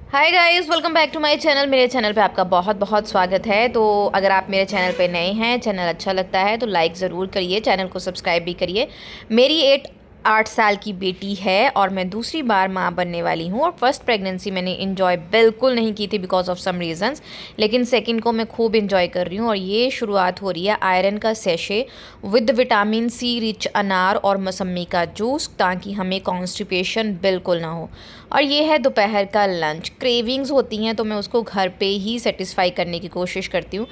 Hi guys, welcome back to my channel. मेरे channel पे आपका बहुत बहुत स्वागत है। तो अगर आप मेरे चैनल पे नए हैं, चैनल अच्छा लगता है तो लाइक ज़रूर करिए, चैनल को सब्सक्राइब भी करिए। मेरी 8 साल की बेटी है और मैं दूसरी बार माँ बनने वाली हूँ। और फर्स्ट प्रेगनेंसी मैंने इन्जॉय बिल्कुल नहीं की थी बिकॉज ऑफ सम रीज़न्स, लेकिन सेकंड को मैं खूब इन्जॉय कर रही हूँ। और ये शुरुआत हो रही है आयरन का sachet with vitamin C rich अनार और मौसमी का जूस, ताकि हमें कॉन्स्टिपेशन बिल्कुल ना हो। और ये है दोपहर का लंच। क्रेविंग्स होती हैं तो मैं उसको घर पे ही सेटिस्फाई करने की कोशिश करती हूँ।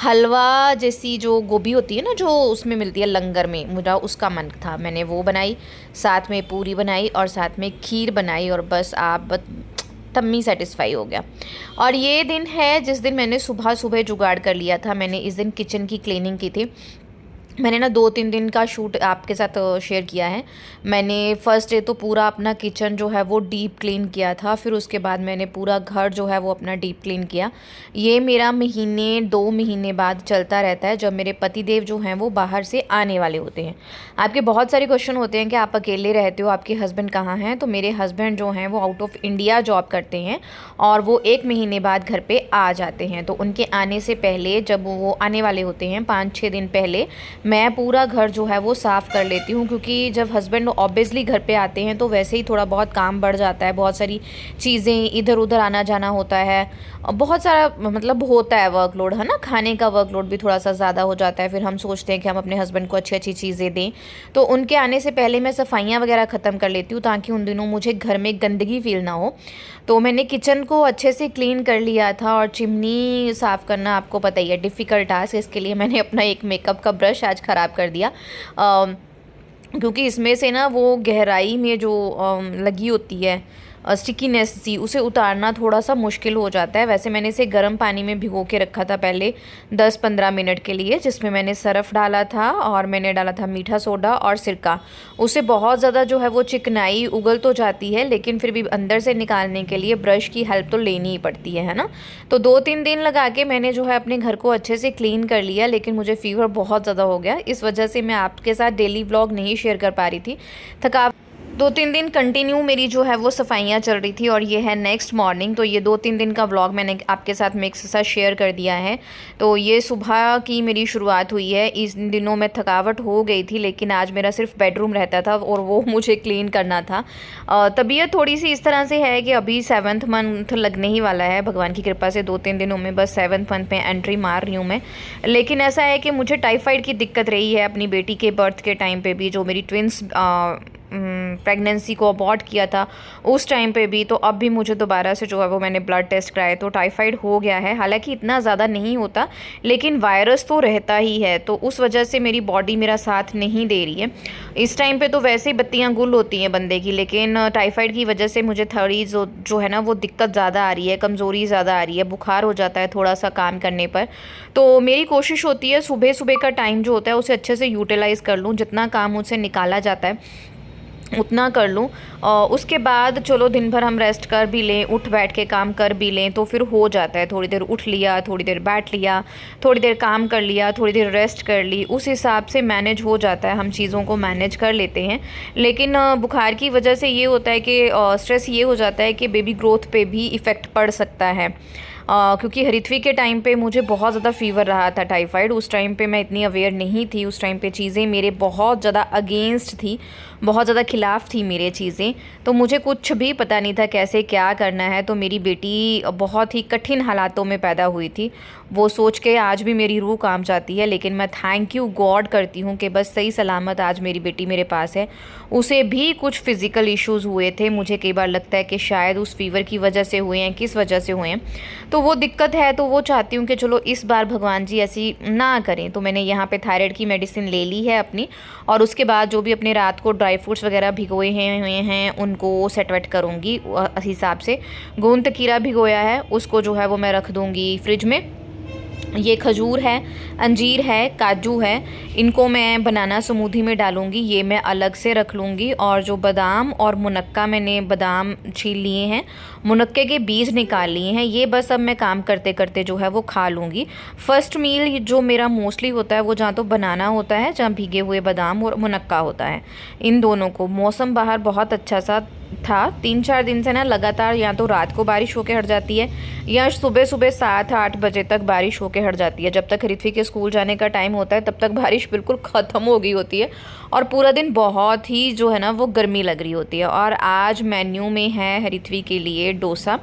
हलवा जैसी जो गोभी होती है ना, जो उसमें मिलती है लंगर में, मुझे उसका मन था, मैंने वो बनाई, साथ में पूरी बनाई और साथ में खीर बनाई। और बस तम्मी सेटिस्फाई हो गया। और ये दिन है जिस दिन मैंने सुबह सुबह जुगाड़ कर लिया था। मैंने इस दिन किचन की क्लीनिंग की थी। मैंने ना 2-3 दिन का शूट आपके साथ शेयर किया है। मैंने फर्स्ट डे तो पूरा अपना किचन जो है वो डीप क्लीन किया था, फिर उसके बाद मैंने पूरा घर जो है वो अपना डीप क्लीन किया। ये मेरा 2 महीने बाद चलता रहता है, जब मेरे पतिदेव जो हैं वो बाहर से आने वाले होते हैं। आपके बहुत सारे क्वेश्चन होते हैं कि आप अकेले रहते हो, आपके हस्बैंड कहाँ हैं। तो मेरे हस्बैंड जो हैं वो आउट ऑफ इंडिया जॉब करते हैं और वो 1 महीने बाद घर पर आ जाते हैं। तो उनके आने से पहले, जब वो आने वाले होते हैं 5-6 दिन पहले, मैं पूरा घर जो है वो साफ़ कर लेती हूँ। क्योंकि जब हस्बैंड ऑब्वियसली घर पे आते हैं तो वैसे ही थोड़ा बहुत काम बढ़ जाता है, बहुत सारी चीज़ें इधर उधर आना जाना होता है, बहुत सारा मतलब होता है वर्कलोड, है ना। खाने का वर्कलोड भी थोड़ा सा ज़्यादा हो जाता है। फिर हम सोचते हैं कि हम अपने हस्बैंड को अच्छी अच्छी चीज़ें दें, तो उनके आने से पहले मैं सफाइयाँ वगैरह ख़त्म कर लेती हूँ, ताकि उन दिनों मुझे घर में गंदगी फील ना हो। तो मैंने किचन को अच्छे से क्लीन कर लिया था। और चिमनी साफ़ करना आपको पता ही है, डिफ़िकल्ट टास्क। इसके लिए मैंने अपना एक मेकअप का ब्रश आज ख़राब कर दिया, क्योंकि इसमें से ना वो गहराई में जो लगी होती है स्टिकीनेस सी, उसे उतारना थोड़ा सा मुश्किल हो जाता है। वैसे मैंने इसे गर्म पानी में भिगो के रखा था पहले 10-15 मिनट के लिए, जिसमें मैंने सरफ़ डाला था और मैंने डाला था मीठा सोडा और सिरका। उससे बहुत ज़्यादा जो है वो चिकनाई उगल तो जाती है, लेकिन फिर भी अंदर से निकालने के लिए ब्रश की हेल्प तो लेनी ही पड़ती है ना। तो 2-3 दिन लगा के मैंने जो है अपने घर को अच्छे से क्लीन कर लिया, लेकिन मुझे फ़ीवर बहुत ज़्यादा हो गया। इस वजह से मैं आपके साथ डेली व्लॉग नहीं शेयर कर पा रही थी। थकावट 2-3 दिन कंटिन्यू मेरी जो है वो सफाइयाँ चल रही थी। और ये है नेक्स्ट मॉर्निंग। तो ये 2-3 दिन का व्लॉग मैंने आपके साथ मिक्स सा शेयर कर दिया है। तो ये सुबह की मेरी शुरुआत हुई है। इस दिनों में थकावट हो गई थी, लेकिन आज मेरा सिर्फ बेडरूम रहता था और वो मुझे क्लीन करना था। तबीयत थोड़ी सी इस तरह से है कि अभी 7th मंथ लगने ही वाला है, भगवान की कृपा से 2-3 दिनों में बस 7th मंथ में एंट्री मार रही हूँ मैं। लेकिन ऐसा है कि मुझे टाइफाइड की दिक्कत रही है अपनी बेटी के बर्थ के टाइम पे भी, जो मेरी ट्विंस प्रेगनेंसी को अबॉर्ट किया था उस टाइम पे भी। तो अब भी मुझे दोबारा से जो है वो मैंने ब्लड टेस्ट कराए तो टाइफाइड हो गया है। हालांकि इतना ज़्यादा नहीं होता, लेकिन वायरस तो रहता ही है, तो उस वजह से मेरी बॉडी मेरा साथ नहीं दे रही है इस टाइम पे। तो वैसे ही बत्तियां गुल होती हैं बंदे की, लेकिन टाइफाइड की वजह से मुझे थोड़ी जो है ना वो दिक्कत ज़्यादा आ रही है, कमज़ोरी ज़्यादा आ रही है, बुखार हो जाता है थोड़ा सा काम करने पर। तो मेरी कोशिश होती है सुबह सुबह का टाइम जो होता है उसे अच्छे से यूटिलाइज़ कर लूँ, जितना काम मुझसे निकाला जाता है उतना कर लूँ। उसके बाद चलो दिन भर हम रेस्ट कर भी लें, उठ बैठ के काम कर भी लें तो फिर हो जाता है। थोड़ी देर उठ लिया, थोड़ी देर बैठ लिया, थोड़ी देर काम कर लिया, थोड़ी देर रेस्ट कर ली, उस हिसाब से मैनेज हो जाता है, हम चीज़ों को मैनेज कर लेते हैं। लेकिन बुखार की वजह से ये होता है कि स्ट्रेस ये हो जाता है कि बेबी ग्रोथ पे भी इफ़ेक्ट पड़ सकता है। क्योंकि हरिथवी के टाइम पे मुझे बहुत ज़्यादा फ़ीवर रहा था, टाइफाइड। उस टाइम पे मैं इतनी अवेयर नहीं थी, उस टाइम पे चीज़ें मेरे बहुत ज़्यादा अगेंस्ट थी, बहुत ज़्यादा खिलाफ़ थी मेरे चीज़ें। तो मुझे कुछ भी पता नहीं था कैसे क्या करना है। तो मेरी बेटी बहुत ही कठिन हालातों में पैदा हुई थी, वो सोच के आज भी मेरी रूह कांप जाती है। लेकिन मैं थैंक यू गॉड करती हूँ कि बस सही सलामत आज मेरी बेटी मेरे पास है। उसे भी कुछ फ़िज़िकल इश्यूज़ हुए थे, मुझे कई बार लगता है कि शायद उस फीवर की वजह से हुए हैं, किस वजह से हुए हैं, तो वो दिक्कत है। तो वो चाहती हूँ कि चलो इस बार भगवान जी ऐसी ना करें। तो मैंने यहाँ पे थायराइड की मेडिसिन ले ली है अपनी, और उसके बाद जो भी अपने रात को ड्राई फ्रूट्स वगैरह भिगोए हुए हैं उनको सेट वेट करूँगी हिसाब से। गोंद कतीरा भिगोया है उसको जो है वो मैं रख दूँगी फ्रिज में। ये खजूर है, अंजीर है, काजू है, इनको मैं बनाना स्मूदी में डालूँगी, ये मैं अलग से रख लूँगी। और जो बादाम और मुनक्का, मैंने बादाम छील लिए हैं, मुनक्के के बीज निकाल लिए हैं, ये बस अब मैं काम करते करते जो है वो खा लूँगी। फ़र्स्ट मील जो मेरा मोस्टली होता है वो जहाँ तो बनाना होता है, जहाँ भीगे हुए बादाम और मुनक्का होता है। इन दोनों को, मौसम बाहर बहुत अच्छा सा था। 3-4 दिन से ना लगातार या तो रात को बारिश होके हट जाती है या सुबह सुबह 7-8 बजे तक बारिश होके हट जाती है। जब तक ऋत्विक के स्कूल जाने का टाइम होता है तब तक बारिश बिल्कुल ख़त्म हो गई होती है और पूरा दिन बहुत ही जो है ना वो गर्मी लग रही होती है। और आज मेन्यू में है ऋत्विक के लिए डोसा।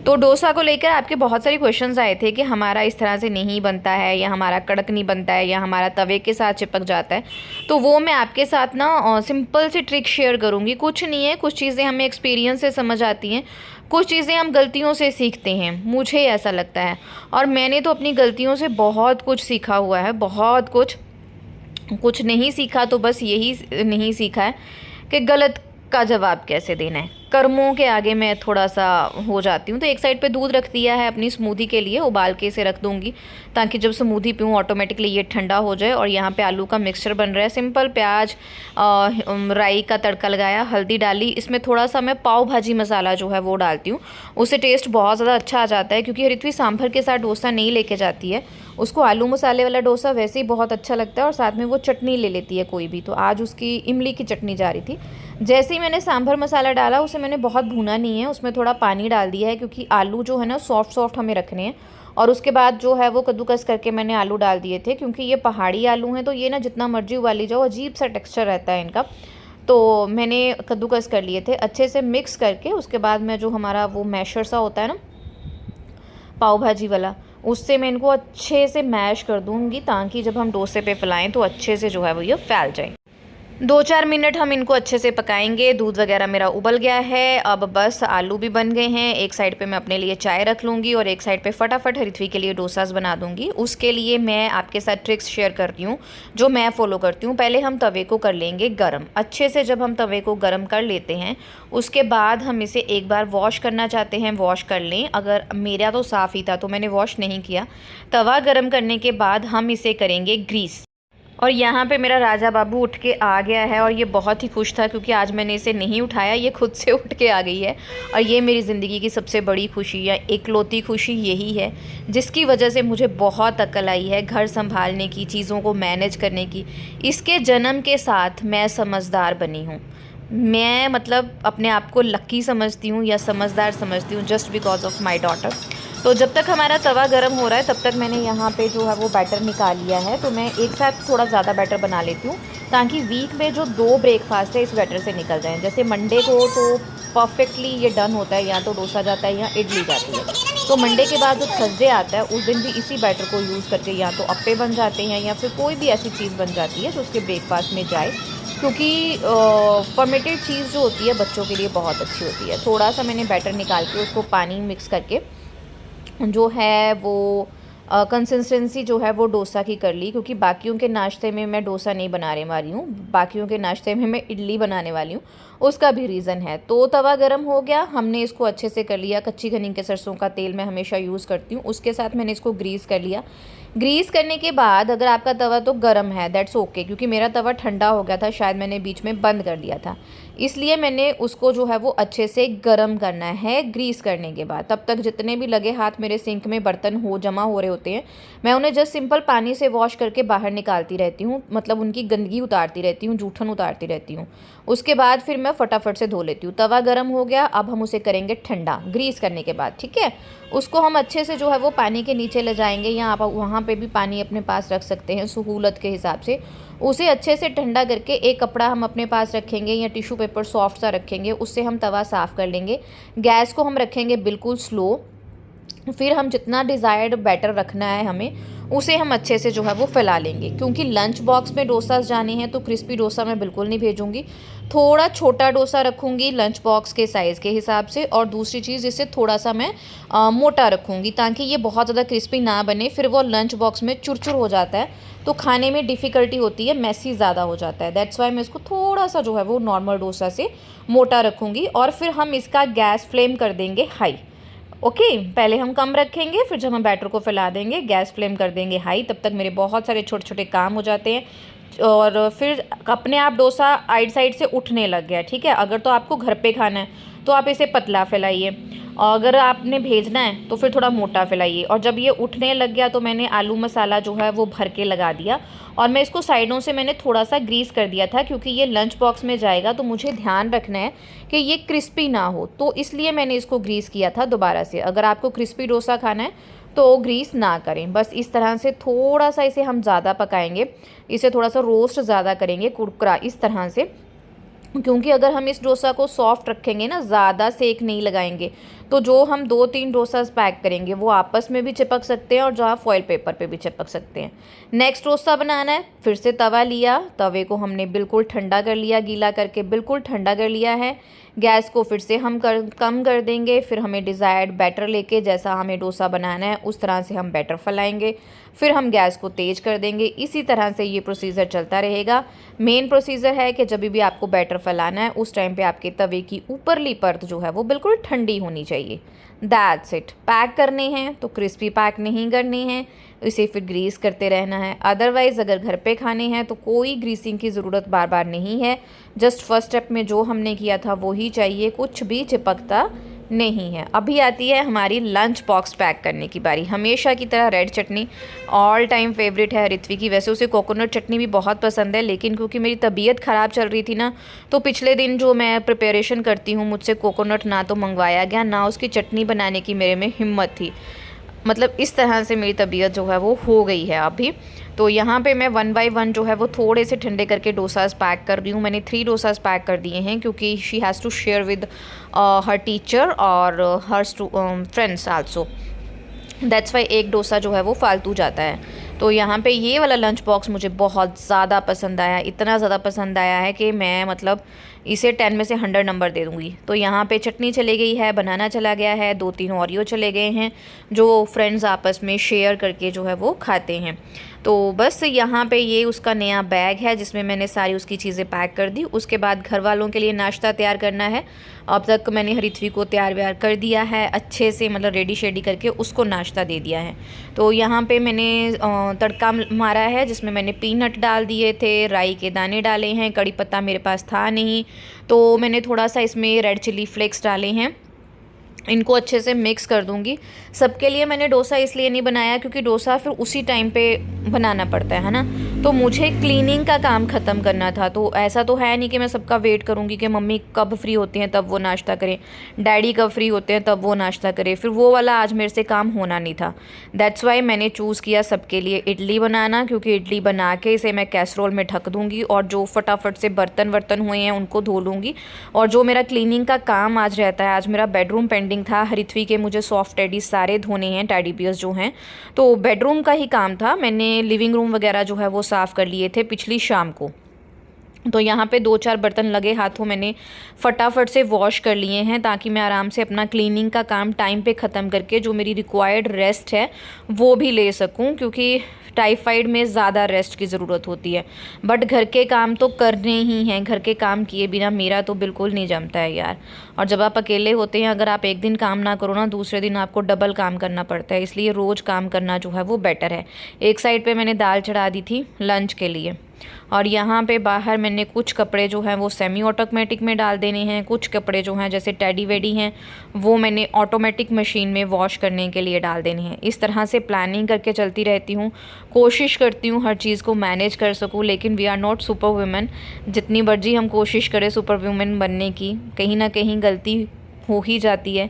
तो डोसा को लेकर आपके बहुत सारे क्वेश्चंस आए थे कि हमारा इस तरह से नहीं बनता है या हमारा कड़क नहीं बनता है या हमारा तवे के साथ चिपक जाता है। तो वो मैं आपके साथ ना सिंपल सी ट्रिक शेयर करूँगी। कुछ नहीं है, कुछ चीज़ें हमें एक्सपीरियंस से समझ आती हैं, कुछ चीज़ें हम गलतियों से सीखते हैं, मुझे ऐसा लगता है। और मैंने तो अपनी गलतियों से बहुत कुछ सीखा हुआ है, बहुत कुछ नहीं सीखा तो बस यही नहीं सीखा है कि गलत का जवाब कैसे देना है। कर्मों के आगे मैं थोड़ा सा हो जाती हूँ। तो एक साइड पे दूध रख दिया है अपनी स्मूदी के लिए, उबाल के इसे रख दूँगी ताकि जब स्मूदी पीऊँ ऑटोमेटिकली ये ठंडा हो जाए। और यहाँ पे आलू का मिक्सचर बन रहा है। सिंपल प्याज राई का तड़का लगाया, हल्दी डाली, इसमें थोड़ा सा मैं पाव भाजी मसाला जो है वो डालती हूँ, उससे टेस्ट बहुत ज़्यादा अच्छा आ जाता है। क्योंकि ऋत्विक सांभर के साथ डोसा नहीं लेके जाती है, उसको आलू मसाले वाला डोसा वैसे ही बहुत अच्छा लगता है और साथ में वो चटनी ले लेती है कोई भी। तो आज उसकी इमली की चटनी जा रही थी। जैसे ही मैंने सांभर मसाला डाला उसे मैंने बहुत भूना नहीं है, उसमें थोड़ा पानी डाल दिया है क्योंकि आलू जो है ना सॉफ्ट सॉफ्ट हमें रखने हैं। और उसके बाद जो है वो कद्दूकस करके मैंने आलू डाल दिए थे क्योंकि ये पहाड़ी आलू हैं तो ये ना जितना मर्जी उबाली जाओ अजीब सा टेक्स्चर रहता है इनका। तो मैंने कद्दूकस कर लिए थे अच्छे से मिक्स करके। उसके बाद मैं जो हमारा वो मैशर सा होता है ना पाव भाजी वाला, उससे मैं इनको अच्छे से मैश कर दूँगी ताकि जब हम डोसे पे फैलाएं तो अच्छे से जो है वो ये फैल जाए। 2-4 मिनट हम इनको अच्छे से पकाएंगे। दूध वगैरह मेरा उबल गया है, अब बस आलू भी बन गए हैं। एक साइड पे मैं अपने लिए चाय रख लूँगी और एक साइड पे फटाफट ऋत्विक के लिए डोसास बना दूँगी। उसके लिए मैं आपके साथ ट्रिक्स शेयर करती हूँ जो मैं फ़ॉलो करती हूँ। पहले हम तवे को कर लेंगे गरम अच्छे से। जब हम तवे को गरम कर लेते हैं उसके बाद हम इसे एक बार वॉश करना चाहते हैं वॉश कर लें। अगर मेरा तो साफ़ ही था तो मैंने वॉश नहीं किया। तवा गरम करने के बाद हम इसे करेंगे ग्रीस। और यहाँ पे मेरा राजा बाबू उठ के आ गया है और ये बहुत ही खुश था क्योंकि आज मैंने इसे नहीं उठाया, ये खुद से उठ के आ गई है। और ये मेरी ज़िंदगी की सबसे बड़ी खुशी या इकलौती खुशी यही है जिसकी वजह से मुझे बहुत अक्ल आई है घर संभालने की, चीज़ों को मैनेज करने की। इसके जन्म के साथ मैं समझदार बनी हूँ। मैं मतलब अपने आप को लकी समझती हूँ या समझदार समझती हूँ just because of my daughter. तो जब तक हमारा तवा गर्म हो रहा है तब तक मैंने यहाँ पे जो है वो बैटर निकाल लिया है। तो मैं एक साथ थोड़ा ज़्यादा बैटर बना लेती हूँ ताकि वीक में जो 2 ब्रेकफास्ट है इस बैटर से निकल जाएँ। जैसे मंडे को तो परफेक्टली ये डन होता है, या तो डोसा जाता है या इडली जाती है। तो मंडे के बाद जो थर्सडे आता है उस दिन भी इसी बैटर को यूज़ करके या तो अप्पे बन जाते हैं या फिर कोई भी ऐसी चीज़ बन जाती है जो उसके ब्रेकफास्ट में जाए। क्योंकि फर्मेंटेड चीज़ जो होती है बच्चों के लिए बहुत अच्छी होती है। थोड़ा सा मैंने बैटर निकाल के उसको पानी मिक्स करके जो है वो कंसिस्टेंसी जो है वो डोसा की कर ली। क्योंकि बाकियों के नाश्ते में मैं डोसा नहीं बनाने वाली हूँ, बाकियों के नाश्ते में मैं इडली बनाने वाली हूँ। उसका भी रीज़न है। तो तवा गरम हो गया, हमने इसको अच्छे से कर लिया। कच्ची घनी के सरसों का तेल मैं हमेशा यूज़ करती हूँ, उसके साथ मैंने इसको ग्रीस कर लिया। ग्रीस करने के बाद अगर आपका तवा तो गर्म है दैट्स ओके, क्योंकि मेरा तवा ठंडा हो गया था, शायद मैंने बीच में बंद कर दिया था, इसलिए मैंने उसको जो है वो अच्छे से गर्म करना है ग्रीस करने के बाद। तब तक जितने भी लगे हाथ मेरे सिंक में बर्तन हो जमा हो रहे होते हैं, मैं उन्हें जस्ट सिंपल पानी से वॉश करके बाहर निकालती रहती हूँ, मतलब उनकी गंदगी उतारती रहती हूँ, जूठन उतारती रहती हूँ। उसके बाद फिर मैं फटाफट से धो लेती हूँ। तवा गर्म हो गया, अब हम उसे करेंगे ठंडा ग्रीस करने के बाद, ठीक है। उसको हम अच्छे से जो है वो पानी के नीचे ले जाएंगे, या आप वहाँ पे भी पानी अपने पास रख सकते हैं सहूलत के हिसाब से। उसे अच्छे से ठंडा करके एक कपड़ा हम अपने पास रखेंगे या टिश्यू पेपर सॉफ्ट सा रखेंगे, उससे हम तवा साफ़ कर लेंगे। गैस को हम रखेंगे बिल्कुल स्लो। फिर हम जितना डिज़ायर्ड बैटर रखना है हमें उसे हम अच्छे से जो है वो फैला लेंगे। क्योंकि लंच बॉक्स में डोसा जाने हैं तो क्रिस्पी डोसा मैं बिल्कुल नहीं भेजूंगी, थोड़ा छोटा डोसा रखूँगी लंच बॉक्स के साइज़ के हिसाब से। और दूसरी चीज़, इसे थोड़ा सा मैं मोटा रखूँगी ताकि ये बहुत ज़्यादा क्रिस्पी ना बने, फिर वो लंच बॉक्स में चुरचुर हो जाता है तो खाने में डिफ़िकल्टी होती है, मैसी ज़्यादा हो जाता है। दैट्स वाई मैं इसको थोड़ा सा जो है वो नॉर्मल डोसा से मोटा रखूँगी। और फिर हम इसका गैस फ्लेम कर देंगे हाई। ओके, पहले हम कम रखेंगे, फिर जब हम बैटर को फैला देंगे गैस फ्लेम कर देंगे हाई। तब तक मेरे बहुत सारे छोटे छोटे काम हो जाते हैं और फिर अपने आप डोसा आइड साइड से उठने लग गया, ठीक है। अगर तो आपको घर पे खाना है तो आप इसे पतला फैलाइए, और अगर आपने भेजना है तो फिर थोड़ा मोटा फैलाइए। और जब ये उठने लग गया तो मैंने आलू मसाला जो है वो भर के लगा दिया, और मैं इसको साइडों से मैंने थोड़ा सा ग्रीस कर दिया था, क्योंकि ये लंच बॉक्स में जाएगा तो मुझे ध्यान रखना है कि ये क्रिस्पी ना हो, तो इसलिए मैंने इसको ग्रीस किया था दोबारा से। अगर आपको क्रिस्पी डोसा खाना है तो ग्रीस ना करें। बस इस तरह से थोड़ा सा इसे हम ज़्यादा पकाएंगे, इसे थोड़ा सा रोस्ट ज़्यादा करेंगे, कुरकुरा इस तरह से, क्योंकि अगर हम इस डोसा को सॉफ्ट रखेंगे ना, ज़्यादा सेक नहीं लगाएंगे, तो जो हम 2-3 डोसास पैक करेंगे वो आपस में भी चिपक सकते हैं और जहाँ फॉयल पेपर पे भी चिपक सकते हैं। नेक्स्ट डोसा बनाना है, फिर से तवा लिया, तवे को हमने बिल्कुल ठंडा कर लिया, गीला करके बिल्कुल ठंडा कर लिया है। गैस को फिर से हम कम कर देंगे। फिर हमें डिज़ायर्ड बैटर लेके, जैसा हमें डोसा बनाना है उस तरह से हम बैटर फैलाएंगे। फिर हम गैस को तेज़ कर देंगे। इसी तरह से ये प्रोसीजर चलता रहेगा। मेन प्रोसीजर है कि जब भी आपको बैटर फैलाना है उस टाइम पे आपके तवे की ऊपरली परत जो है वो बिल्कुल ठंडी होनी चाहिए। That's it. पैक करने हैं तो क्रिस्पी पैक नहीं करने हैं, इसे फिर ग्रीस करते रहना है। अदरवाइज़ अगर घर पे खाने हैं तो कोई ग्रीसिंग की ज़रूरत बार बार नहीं है। जस्ट फर्स्ट स्टेप में जो हमने किया था वो ही चाहिए, कुछ भी चिपकता नहीं है। अभी आती है हमारी लंच बॉक्स पैक करने की बारी। हमेशा की तरह रेड चटनी ऑल टाइम फेवरेट है ऋत्वी की। वैसे उसे कोकोनट चटनी भी बहुत पसंद है, लेकिन क्योंकि मेरी तबीयत ख़राब चल रही थी ना, तो पिछले दिन जो मैं प्रिपरेशन करती हूँ मुझसे कोकोनट ना तो मंगवाया गया, ना उसकी चटनी बनाने की मेरे में हिम्मत थी। मतलब इस तरह से मेरी तबीयत जो है वो हो गई है अभी। तो यहाँ पे मैं 1 बाय 1 जो है वो थोड़े से ठंडे करके डोसास पैक कर रही हूँ। मैंने 3 डोसास पैक कर दिए हैं, क्योंकि she has to share with her teacher और her friends also. That's why एक डोसा जो है वो फालतू जाता है। तो यहाँ पे ये वाला लंच बॉक्स मुझे बहुत ज़्यादा पसंद आया, इतना ज़्यादा पसंद आया है कि मैं मतलब इसे 10 में से 100 नंबर दे दूँगी। तो यहाँ पे चटनी चली गई है, बनाना चला गया है, 2-3 ओरियो चले गए हैं जो फ्रेंड्स आपस में शेयर करके जो है वो खाते हैं। तो बस यहाँ पे ये उसका नया बैग है जिसमें मैंने सारी उसकी चीज़ें पैक कर दी। उसके बाद घर वालों के लिए नाश्ता तैयार करना है। अब तक मैंने ऋत्वी को तैयार व्यार कर दिया है अच्छे से, मतलब रेडी शेडी करके उसको नाश्ता दे दिया है। तो यहाँ पे मैंने तड़का मारा है जिसमें मैंने पीनट डाल दिए थे, राई के दाने डाले हैं, कड़ी पत्ता मेरे पास था नहीं तो मैंने थोड़ा सा इसमें रेड चिली फ्लेक्स डाले हैं। इनको अच्छे से मिक्स कर दूंगी। सबके लिए मैंने डोसा इसलिए नहीं बनाया क्योंकि डोसा फिर उसी टाइम पे बनाना पड़ता है ना, तो मुझे क्लीनिंग का काम ख़त्म करना था। तो ऐसा तो है नहीं कि मैं सबका वेट करूँगी कि मम्मी कब फ्री होती हैं तब वो नाश्ता करें, डैडी कब फ्री होते हैं तब वो नाश्ता करें, फिर वो वाला आज मेरे से काम होना नहीं था। दैट्स वाई मैंने चूज़ किया सबके लिए इडली बनाना, क्योंकि इडली बना के इसे मैं कैसरोल में ढक दूँगी और जो फटाफट से बर्तन वर्तन हुए हैं उनको धो लूँगी। और जो मेरा क्लीनिंग का काम आज रहता है, आज मेरा बेडरूम पेंडिंग था। ऋत्वी के मुझे सॉफ्ट टेडी सारे धोने हैं, टेडी बियर्स जो हैं, तो बेडरूम का ही काम था। मैंने लिविंग रूम वगैरह जो है वो साफ़ कर लिए थे पिछली शाम को। तो यहाँ पे 2-4 बर्तन लगे हाथों मैंने फटाफट से वॉश कर लिए हैं, ताकि मैं आराम से अपना क्लीनिंग का काम टाइम पे ख़त्म करके जो मेरी रिक्वायर्ड रेस्ट है वो भी ले सकूँ, क्योंकि टाइफाइड में ज़्यादा रेस्ट की ज़रूरत होती है। बट घर के काम तो करने ही हैं, घर के काम किए बिना मेरा तो बिल्कुल नहीं जमता है यार। और जब आप अकेले होते हैं, अगर आप एक दिन काम ना करो ना, दूसरे दिन आपको डबल काम करना पड़ता है, इसलिए रोज़ काम करना जो है वो बेटर है। एक साइड पे मैंने दाल चढ़ा दी थी लंच के लिए, और यहाँ पे बाहर मैंने कुछ कपड़े जो हैं वो सेमी ऑटोमेटिक में डाल देने हैं, कुछ कपड़े जो हैं जैसे टेडी वेडी हैं वो मैंने ऑटोमेटिक मशीन में वॉश करने के लिए डाल देने हैं। इस तरह से प्लानिंग करके चलती रहती हूँ, कोशिश करती हूँ हर चीज़ को मैनेज कर सकूँ, लेकिन we are not super women. जितनी मर्जी हम कोशिश करें सुपर वुमेन बनने की, कहीं ना कहीं गलती हो ही जाती है,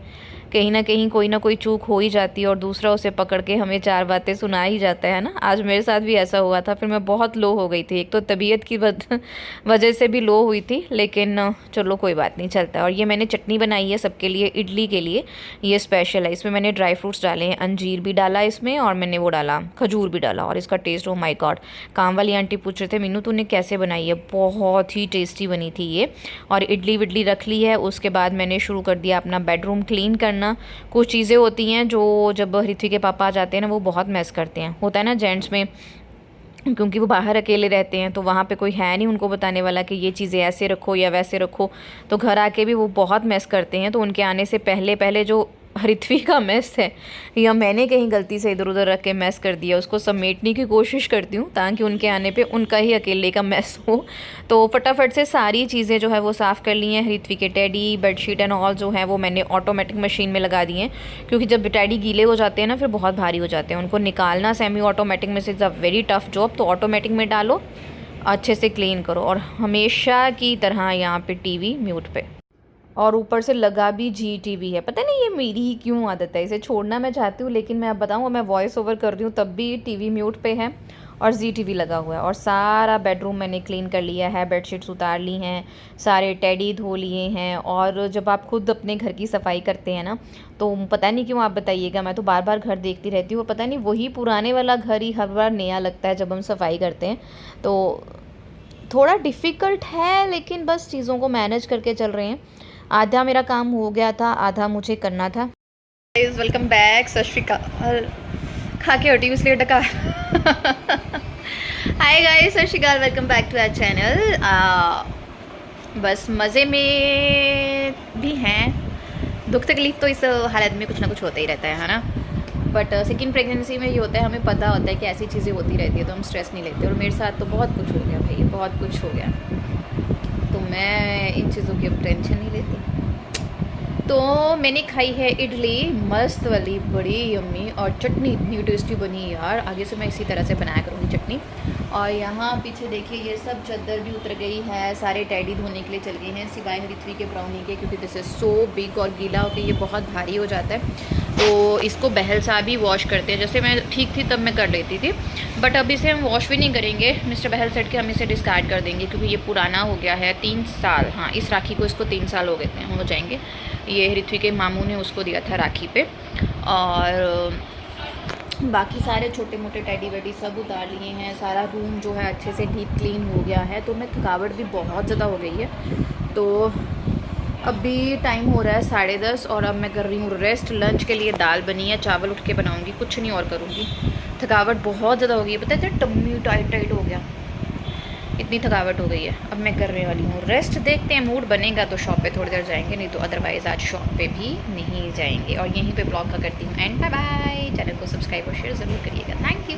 कहीं ना कहीं कोई ना कोई चूक हो ही जाती है और दूसरा उसे पकड़ के हमें 4 बातें सुना ही जाता है ना। आज मेरे साथ भी ऐसा हुआ था, फिर मैं बहुत लो हो गई थी। एक तो तबीयत की वजह से भी लो हुई थी, लेकिन चलो कोई बात नहीं, चलता है। और ये मैंने चटनी बनाई है सबके लिए, इडली के लिए, ये स्पेशल है। इसमें मैंने ड्राई फ्रूट्स डाले हैं, अंजीर भी डाला इसमें, और मैंने वो डाला खजूर भी डाला, और इसका टेस्ट, ओ माय गॉड। काम वाली आंटी पूछ रहे थे मीनू तूने कैसे बनाई है, बहुत ही टेस्टी बनी थी ये। और इडली विडली रख ली है। उसके बाद मैंने शुरू कर दिया अपना बेडरूम क्लीन करना। कुछ चीज़ें होती हैं जो जब ऋत्वी के पापा आ जाते हैं ना वो बहुत मैस करते हैं, होता है ना जेंट्स में, क्योंकि वो बाहर अकेले रहते हैं तो वहाँ पे कोई है नहीं उनको बताने वाला कि ये चीज़ें ऐसे रखो या वैसे रखो, तो घर आके भी वो बहुत मैस करते हैं। तो उनके आने से पहले पहले जो ऋत्वी का मेस है या मैंने कहीं गलती से इधर उधर रख के मेस कर दिया, उसको समेटने की कोशिश करती हूँ ताकि उनके आने पे उनका ही अकेले का मेस हो। तो फटाफट से सारी चीज़ें जो है वो साफ़ कर ली हैं। ऋत्वी के टेडी, बेडशीट एंड ऑल जो है वो मैंने ऑटोमेटिक मशीन में लगा दिए हैं, क्योंकि जब टेडी गीले हो जाते हैं ना फिर बहुत भारी हो जाते हैं, उनको निकालना सेमी ऑटोमेटिक में से is a very tough job. तो ऑटोमेटिक में डालो, अच्छे से क्लीन करो। और हमेशा की तरह यहाँ पे टीवी म्यूट पे, और ऊपर से लगा भी जी टीवी है। पता नहीं ये मेरी ही क्यों आदत है, इसे छोड़ना मैं चाहती हूँ लेकिन मैं अब बताऊँ, मैं वॉइस ओवर कर रही हूँ तब भी टीवी म्यूट पे है और जी टीवी लगा हुआ है। और सारा बेडरूम मैंने क्लीन कर लिया है, बेडशीट्स उतार ली हैं, सारे टेडी धो लिए हैं। और जब आप खुद अपने घर की सफाई करते हैं ना, तो पता नहीं क्यों, आप बताइएगा, मैं तो बार बार घर देखती रहती हूँ, पता नहीं वही पुराने वाला घर ही हर बार नया लगता है जब हम सफाई करते हैं। तो थोड़ा डिफ़िकल्ट है लेकिन बस चीज़ों को मैनेज करके चल रहे हैं। आधा मेरा काम हो गया था, आधा मुझे करना था। गाइस वेलकम बैक, सत श्री अकाल। खा के हटी इसलिए टका। Hi guys, Sat Sri Akal, welcome back to our channel. बस मज़े में भी हैं, दुख तकलीफ़ तो इस हालत में कुछ ना कुछ होता ही रहता है ना। बट सेकेंड प्रेगनेंसी में ये होता है, हमें पता होता है कि ऐसी चीज़ें होती रहती है तो हम स्ट्रेस नहीं लेते। और मेरे साथ तो बहुत कुछ हो गया भाई, बहुत कुछ हो गया, तो मैं इन चीज़ों की अब टेंशन नहीं लेती। तो मैंने खाई है इडली, मस्त वाली, बड़ी यम्मी, और चटनी इतनी टेस्टी बनी यार। आगे से मैं इसी तरह से बनाया करूँगी चटनी। और यहाँ पीछे देखिए ये सब चादर भी उतर गई है, सारे टैडी धोने के लिए चल गए हैं सिवाय ऋत्वी के ब्राउनी के, क्योंकि दिस इज़ सो बिग और गीला होकर ये बहुत भारी हो जाता है। तो इसको बहल साहब भी वॉश करते हैं, जैसे मैं ठीक थी तब मैं कर लेती थी, बट अब इसे हम वॉश भी नहीं करेंगे। मिस्टर बहल सेट के हम इसे डिस्कार्ड कर देंगे क्योंकि ये पुराना हो गया है। 3 साल, हाँ इस राखी को इसको 3 साल हो गए थे, हो जाएंगे। ये ऋत्वी के मामू ने उसको दिया था राखी पे। और बाकी सारे छोटे मोटे टैडी वैडी सब उतार लिए हैं, सारा रूम जो है अच्छे से डीप क्लीन हो गया है। तो मैं थकावट भी बहुत ज़्यादा हो गई है। तो अभी टाइम हो रहा है 10:30 और अब मैं कर रही हूँ रेस्ट। लंच के लिए दाल बनी है, चावल उठ के बनाऊँगी, कुछ नहीं और करूँगी। थकावट बहुत ज़्यादा हो गई है, पता है, टम्मी टाइट टाइट हो गया, इतनी थकावट हो गई है। अब मैं करने वाली हूँ रेस्ट। देखते हैं मूड बनेगा तो शॉप पे थोड़ी देर जाएंगे, नहीं तो अदरवाइज़ आज शॉप पे भी नहीं जाएंगे। और यहीं पे ब्लॉग का करती हूँ एंड बाय बाय। चैनल को सब्सक्राइब और शेयर ज़रूर करिएगा। Thank you.